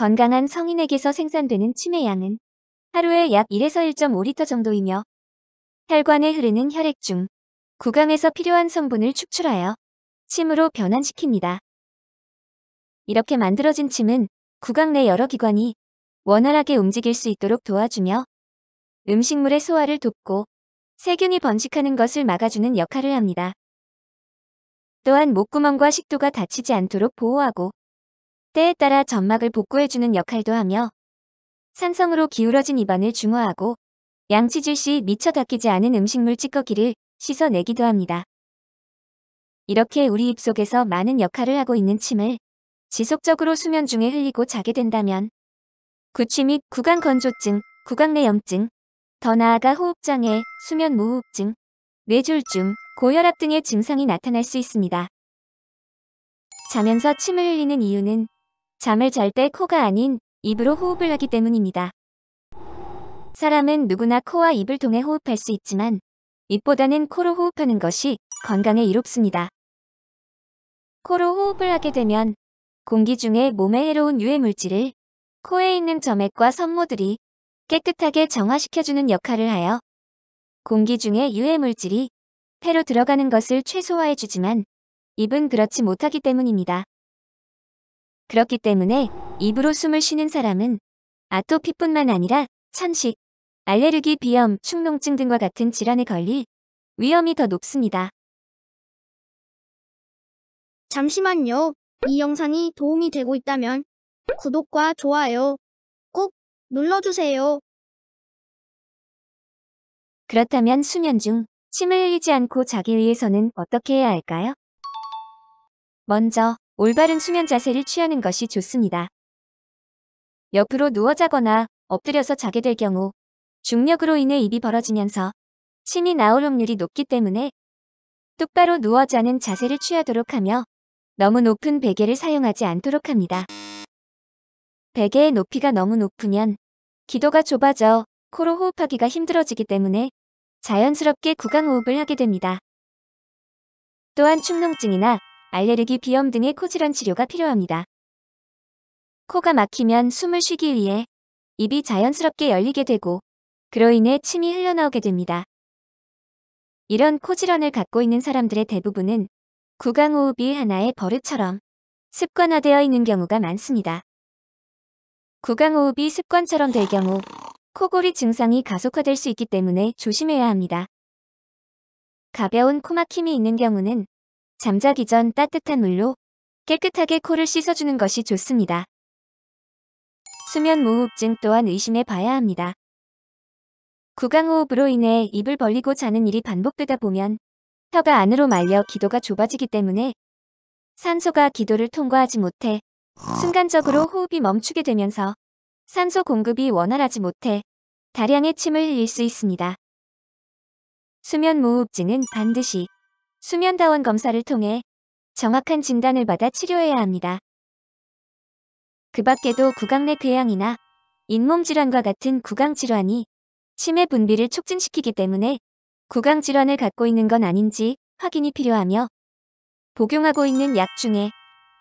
건강한 성인에게서 생산되는 침의 양은 하루에 약 1에서 1.5리터 정도이며 혈관에 흐르는 혈액 중 구강에서 필요한 성분을 축출하여 침으로 변환시킵니다. 이렇게 만들어진 침은 구강 내 여러 기관이 원활하게 움직일 수 있도록 도와주며 음식물의 소화를 돕고 세균이 번식하는 것을 막아주는 역할을 합니다. 또한 목구멍과 식도가 다치지 않도록 보호하고 때에 따라 점막을 복구해주는 역할도 하며 산성으로 기울어진 입안을 중화하고 양치질 시 미처 닦이지 않은 음식물 찌꺼기를 씻어내기도 합니다. 이렇게 우리 입속에서 많은 역할을 하고 있는 침을 지속적으로 수면 중에 흘리고 자게 된다면 구취 및 구강 건조증, 구강내염증, 더 나아가 호흡장애, 수면무호흡증, 뇌졸중, 고혈압 등의 증상이 나타날 수 있습니다. 자면서 침을 흘리는 이유는 잠을 잘 때 코가 아닌 입으로 호흡을 하기 때문입니다. 사람은 누구나 코와 입을 통해 호흡할 수 있지만 입보다는 코로 호흡하는 것이 건강에 이롭습니다. 코로 호흡을 하게 되면 공기 중에 몸에 해로운 유해물질을 코에 있는 점액과 섬모들이 깨끗하게 정화시켜주는 역할을 하여 공기 중에 유해물질이 폐로 들어가는 것을 최소화해주지만 입은 그렇지 못하기 때문입니다. 그렇기 때문에 입으로 숨을 쉬는 사람은 아토피뿐만 아니라 천식, 알레르기, 비염, 축농증 등과 같은 질환에 걸릴 위험이 더 높습니다. 잠시만요. 이 영상이 도움이 되고 있다면 구독과 좋아요 꼭 눌러주세요. 그렇다면 수면 중 침을 흘리지 않고 자기 위해서는 어떻게 해야 할까요? 먼저 올바른 수면 자세를 취하는 것이 좋습니다. 옆으로 누워 자거나 엎드려서 자게 될 경우 중력으로 인해 입이 벌어지면서 침이 나올 확률이 높기 때문에 똑바로 누워 자는 자세를 취하도록 하며 너무 높은 베개를 사용하지 않도록 합니다. 베개의 높이가 너무 높으면 기도가 좁아져 코로 호흡하기가 힘들어지기 때문에 자연스럽게 구강호흡을 하게 됩니다. 또한 축농증이나 알레르기, 비염 등의 코질환 치료가 필요합니다. 코가 막히면 숨을 쉬기 위해 입이 자연스럽게 열리게 되고 그로 인해 침이 흘러나오게 됩니다. 이런 코질환을 갖고 있는 사람들의 대부분은 구강호흡이 하나의 버릇처럼 습관화되어 있는 경우가 많습니다. 구강호흡이 습관처럼 될 경우 코골이 증상이 가속화될 수 있기 때문에 조심해야 합니다. 가벼운 코막힘이 있는 경우는 잠자기 전 따뜻한 물로 깨끗하게 코를 씻어주는 것이 좋습니다. 수면무호흡증 또한 의심해 봐야 합니다. 구강호흡으로 인해 입을 벌리고 자는 일이 반복되다 보면 혀가 안으로 말려 기도가 좁아지기 때문에 산소가 기도를 통과하지 못해 순간적으로 호흡이 멈추게 되면서 산소 공급이 원활하지 못해 다량의 침을 흘릴 수 있습니다. 수면무호흡증은 반드시 수면다원 검사를 통해 정확한 진단을 받아 치료해야 합니다. 그 밖에도 구강 내 궤양이나 잇몸 질환과 같은 구강 질환이 침의 분비를 촉진시키기 때문에 구강 질환을 갖고 있는 건 아닌지 확인이 필요하며 복용하고 있는 약 중에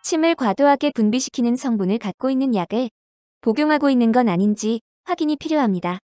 침을 과도하게 분비시키는 성분을 갖고 있는 약을 복용하고 있는 건 아닌지 확인이 필요합니다.